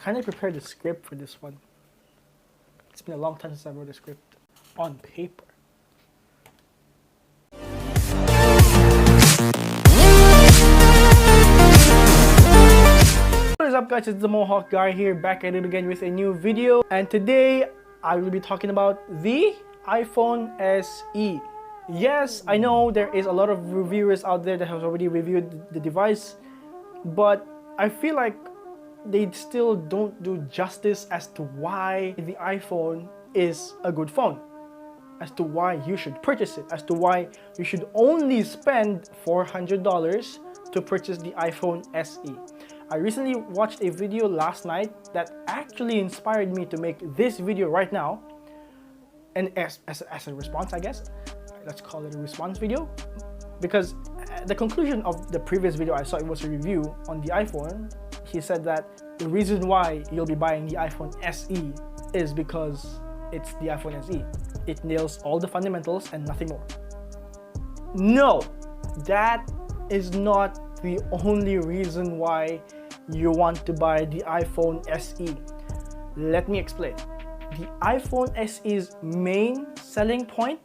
kind of prepared the script for this one. It's been a long time since I wrote a script on paper. What is up, guys? It's the Mohaw Guy here, back at it again with a new video. And today I will be talking about the iPhone SE. Yes, I know there is a lot of reviewers out there that have already reviewed the device, but I feel like they still don't do justice as to why the iPhone is a good phone, as to why you should purchase it, as to why you should only spend $400 to purchase the iPhone SE. I recently watched a video last night that actually inspired me to make this video right now, and as a response, I guess, let's call it a response video, because the conclusion of the previous video I saw, it was a review on the iPhone. He said that the reason why you'll be buying the iPhone SE is because it's the iPhone SE. It nails all the fundamentals and nothing more. No, that is not the only reason why you want to buy the iPhone SE. Let me explain. The iPhone SE's main selling point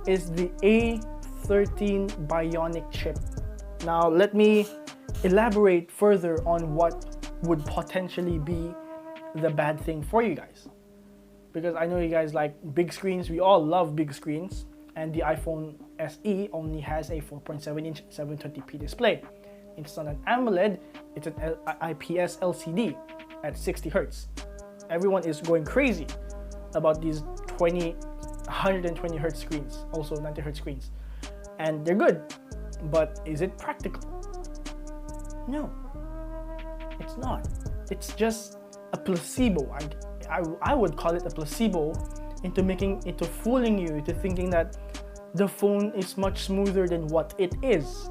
is the A13 Bionic chip. Now let me elaborate further on what would potentially be the bad thing for you guys, because I know you guys like big screens. We all love big screens, and the iPhone SE only has a 4.7-inch 720p display. It's not an AMOLED, it's an IPS LCD at 60 Hz. Everyone is going crazy about these 120 Hz screens, also 90 Hz screens, and they're good, but is it practical? No, it's not. It's just a placebo. I would call it a placebo into fooling you into thinking that the phone is much smoother than what it is.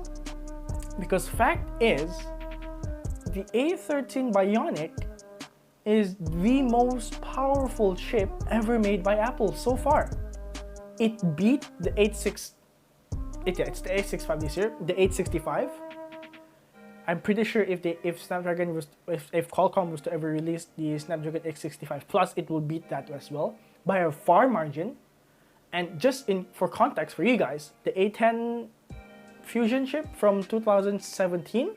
Because fact is, the A13 Bionic is the most powerful chip ever made by Apple so far. It beat the it's the 865 this year, the 865. I'm pretty sure if Qualcomm was to ever release the Snapdragon 865 Plus, it will beat that as well by a far margin. And just for context for you guys, the A10 Fusion chip from 2017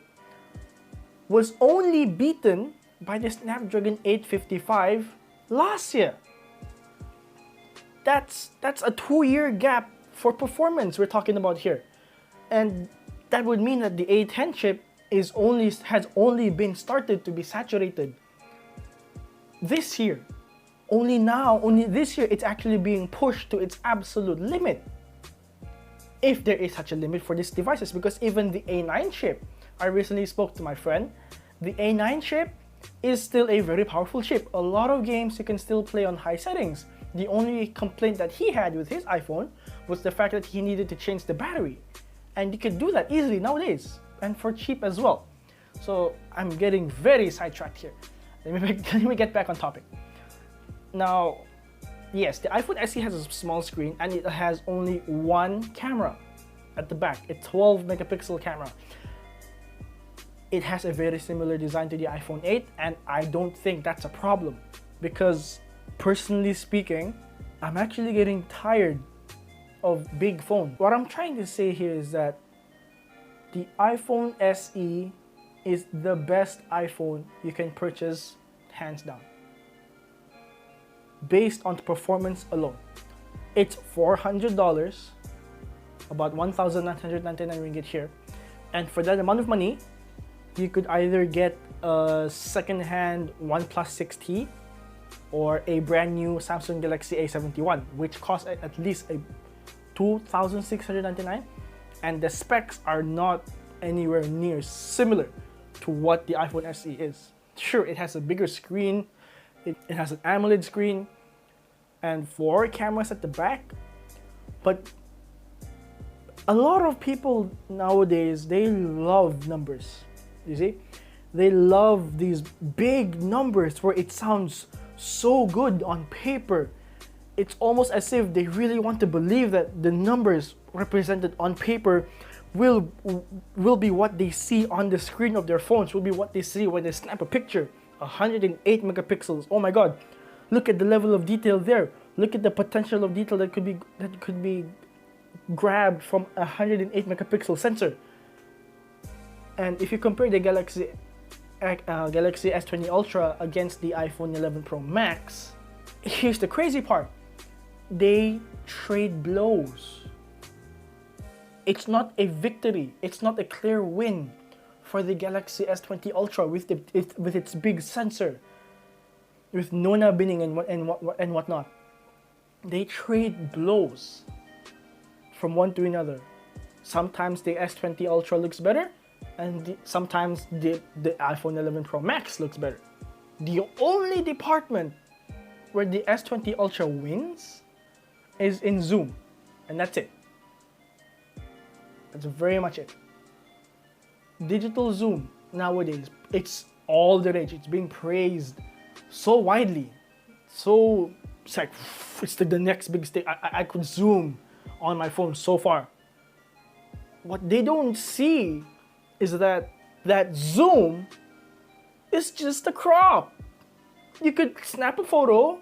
was only beaten by the Snapdragon 855 last year. That's a 2-year gap for performance we're talking about here, and that would mean that the A10 chip has only been started to be saturated this year. Only this year it's actually being pushed to its absolute limit, if there is such a limit for these devices. Because even the A9 chip, I recently spoke to my friend, the A9 chip is still a very powerful chip. A lot of games you can still play on high settings. The only complaint that he had with his iPhone was the fact that he needed to change the battery, and you can do that easily nowadays, and for cheap as well. So I'm getting very sidetracked here. Let me get back on topic. Now, yes, the iPhone SE has a small screen and it has only one camera at the back, a 12 megapixel camera. It has a very similar design to the iPhone 8, and I don't think that's a problem, because personally speaking, I'm actually getting tired of big phones. What I'm trying to say here is that the iPhone SE is the best iPhone you can purchase, hands down, based on performance alone. It's $400, about 1,999 ringgit here, and for that amount of money, you could either get a second-hand OnePlus 6T or a brand new Samsung Galaxy A71, which costs at least a 2,699, and the specs are not anywhere near similar to what the iPhone SE is. Sure, it has a bigger screen, it has an AMOLED screen, and 4 cameras at the back, but a lot of people nowadays, they love numbers. You see, they love these big numbers where it sounds so good on paper. It's almost as if they really want to believe that the numbers represented on paper will be what they see on the screen of their phones, will be what they see when they snap a picture. 108 megapixels. Oh my god. Look at the level of detail there. Look at the potential of detail that could be grabbed from a 108 megapixel sensor. And if you compare the Galaxy S20 Ultra against the iPhone 11 Pro Max, here's the crazy part. They trade blows. It's not a victory. It's not a clear win for the Galaxy S20 Ultra with its big sensor, with Nona binning and whatnot. They trade blows from one to another. Sometimes the S20 Ultra looks better, and sometimes the iPhone 11 Pro Max looks better. The only department where the S20 Ultra wins is in zoom, and that's it. That's very much it. Digital zoom nowadays, it's all the rage. It's being praised so widely. So it's like it's the next big thing. I could zoom on my phone so far. What they don't see is that zoom is just a crop. You could snap a photo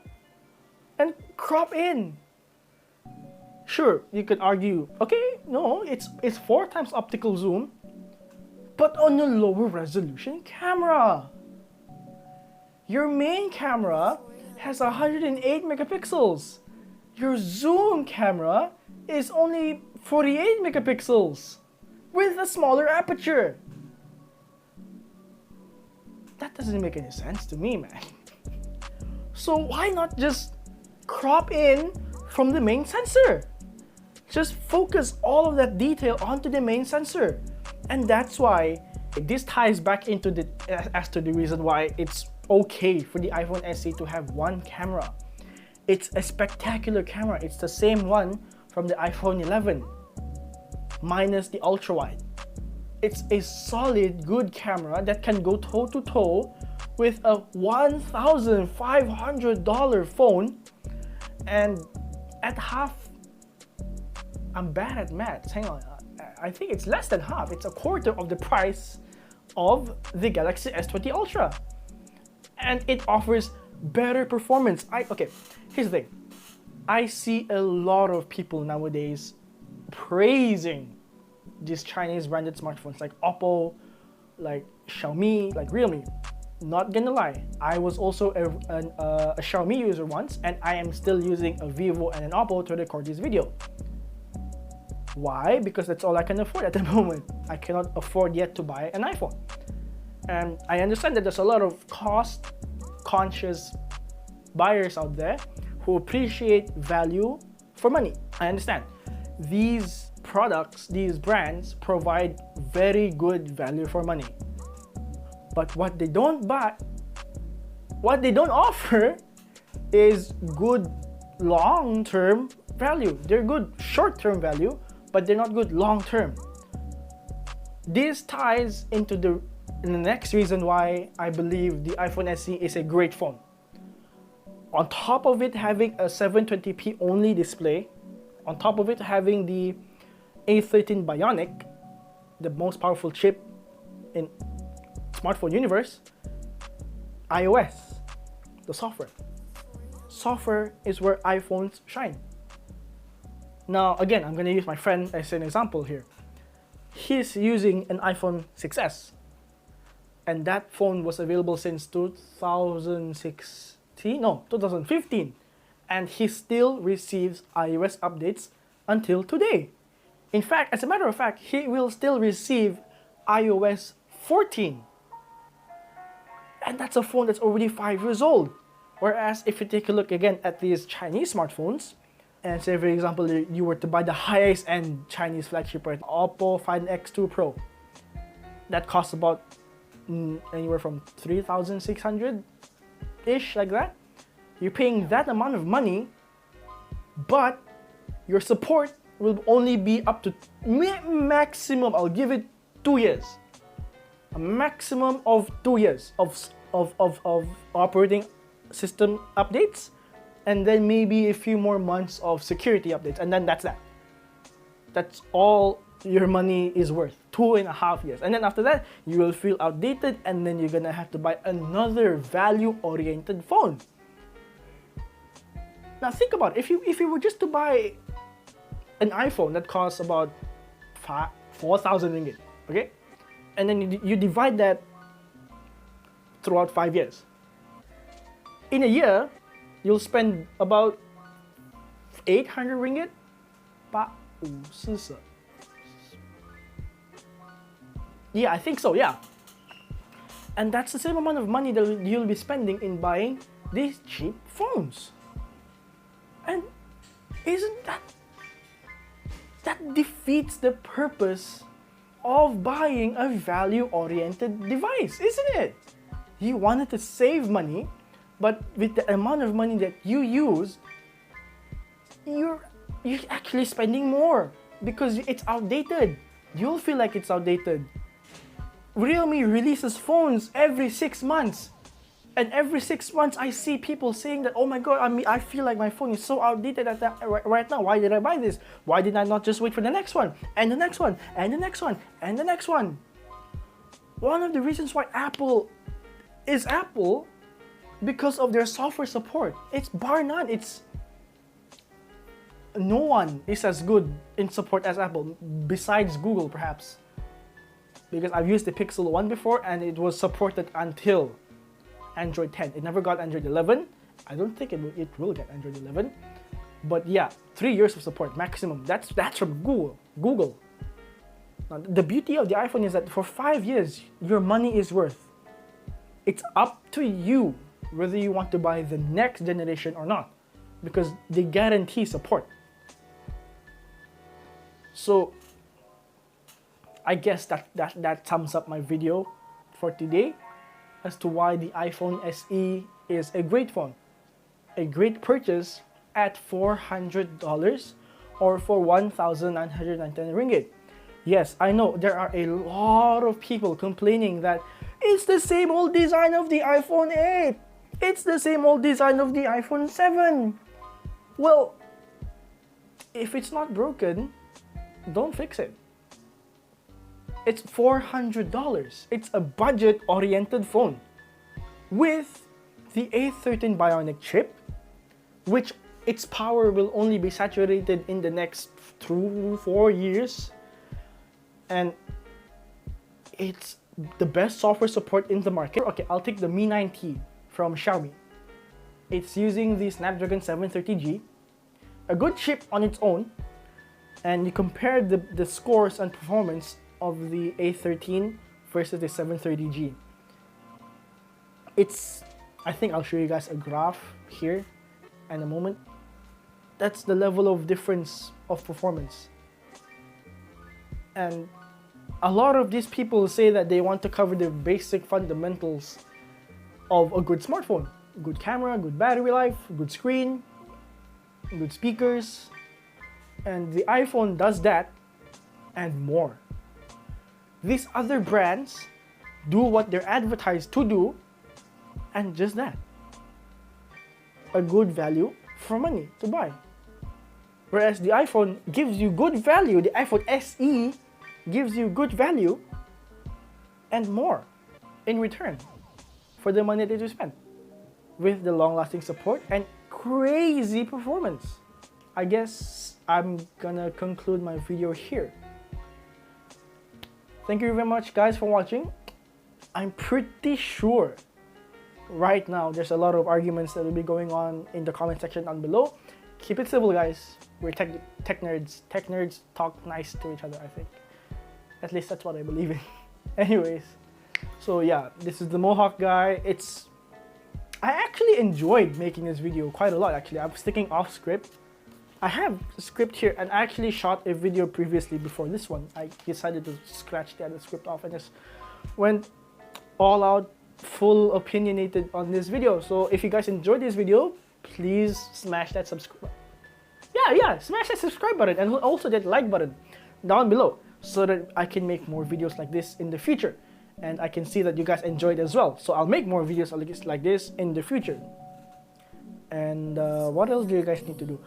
and crop in. Sure, you could argue, okay, no, it's 4 times optical zoom, but on a lower resolution camera. Your main camera has 108 megapixels. Your zoom camera is only 48 megapixels with a smaller aperture. That doesn't make any sense to me, man. So why not just crop in from the main sensor? Just focus all of that detail onto the main sensor. And that's why this ties back into the reason why it's okay for the iPhone SE to have one camera. It's a spectacular camera. It's the same one from the iPhone 11 minus the ultra wide. It's a solid, good camera that can go toe to toe with a $1,500 phone, and at half, I'm bad at math. Hang on, I think it's less than half. It's a quarter of the price of the Galaxy S20 Ultra, and it offers better performance. Okay, here's the thing. I see a lot of people nowadays praising these Chinese branded smartphones like Oppo, like Xiaomi, like Realme. Not gonna lie, I was also a Xiaomi user once, and I am still using a Vivo and an Oppo to record this video. Why? Because that's all I can afford at the moment. I cannot afford yet to buy an iPhone. And I understand that there's a lot of cost-conscious buyers out there who appreciate value for money. I understand. These products, these brands provide very good value for money. But what they don't offer is good long-term value. They're good short-term value, but they're not good long-term. This ties into the next reason why I believe the iPhone SE is a great phone. On top of it having a 720p only display, on top of it having the A13 Bionic, the most powerful chip in smartphone universe, iOS, the software. Software is where iPhones shine. Now, again, I'm going to use my friend as an example here. He's using an iPhone 6s, and that phone was available since 2015, and he still receives iOS updates until today. In fact, as a matter of fact, he will still receive iOS 14. And that's a phone that's already 5 years old. Whereas if you take a look again at these Chinese smartphones, and say for example you were to buy the highest end Chinese flagship, right, Oppo Find X2 Pro, that costs about anywhere from 3,600-ish, like that. You're paying that amount of money, but your support will only be up to maximum, I'll give it 2 years. A maximum of 2 years of operating system updates, and then maybe a few more months of security updates, and then that's that. That's all your money is worth. 2.5 years. And then after that, you will feel outdated, and then you're gonna have to buy another value-oriented phone. Now think about it. If you were just to buy an iPhone that costs about 4,000 ringgit, okay? And then you divide that throughout 5 years. In a year, you'll spend about 800 ringgit. 850. Yeah, I think so, yeah. And that's the same amount of money that you'll be spending in buying these cheap phones. And isn't that defeats the purpose of buying a value-oriented device, isn't it? You wanted to save money, but with the amount of money that you use, you're actually spending more because it's outdated. You'll feel like it's outdated. Realme releases phones every 6 months. And every 6 months, I see people saying that, oh my god, I feel like my phone is so outdated right now. Why did I buy this? Why did I not just wait for the next one? And the next one? And the next one? And the next one? One of the reasons why Apple is Apple, because of their software support. It's bar none. No one is as good in support as Apple, besides Google perhaps. Because I've used the Pixel 1 before, and it was supported until Android 10. It never got Android 11. I don't think it will get Android 11. But yeah, 3 years of support maximum. That's from Google. Now, the beauty of the iPhone is that for 5 years, your money is worth. It's up to you whether you want to buy the next generation or not, because they guarantee support. So I guess that sums up my video for today as to why the iPhone SE is a great phone, a great purchase at $400 or for 1,910 ringgit. Yes, I know there are a lot of people complaining that it's the same old design of the iPhone 8. It's the same old design of the iPhone 7. Well, if it's not broken, don't fix it. It's $400. It's a budget-oriented phone with the A13 Bionic chip, which its power will only be saturated in the next 4 years. And it's the best software support in the market. Okay, I'll take the Mi 9T from Xiaomi. It's using the Snapdragon 730G, a good chip on its own, and you compare the scores and performance of the A13 versus the 730G. I think I'll show you guys a graph here in a moment. That's the level of difference of performance. And a lot of these people say that they want to cover the basic fundamentals of a good smartphone. Good camera, good battery life, good screen, good speakers. And the iPhone does that and more. These other brands do what they're advertised to do, and just that. A good value for money to buy. Whereas the iPhone gives you good value, the iPhone SE gives you good value and more in return for the money that you spend, with the long-lasting support and crazy performance. I guess I'm gonna conclude my video here. Thank you very much, guys, for watching. I'm pretty sure right now there's a lot of arguments that will be going on in the comment section down below. Keep it civil, guys. We're tech nerds. Tech nerds talk nice to each other, I think. At least that's what I believe in. Anyways, so yeah, this is the Mohaw Guy. I actually enjoyed making this video quite a lot, actually. I'm sticking off script. I have a script here, and I actually shot a video previously before this one. I decided to scratch the other script off and just went all out, full opinionated on this video. So if you guys enjoyed this video, please smash that subscribe. Yeah, smash that subscribe button and also that like button down below so that I can make more videos like this in the future. And I can see that you guys enjoyed as well. So I'll make more videos like this in the future. And what else do you guys need to do?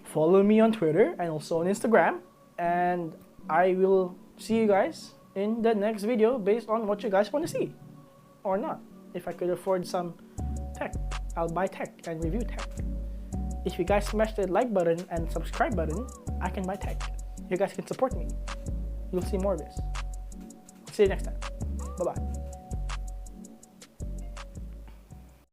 Follow me on Twitter and also on Instagram. And I will see you guys in the next video based on what you guys want to see. Or not. If I could afford some tech, I'll buy tech and review tech. If you guys smash the like button and subscribe button, I can buy tech. You guys can support me. You'll see more of this. See you next time. Bye-bye.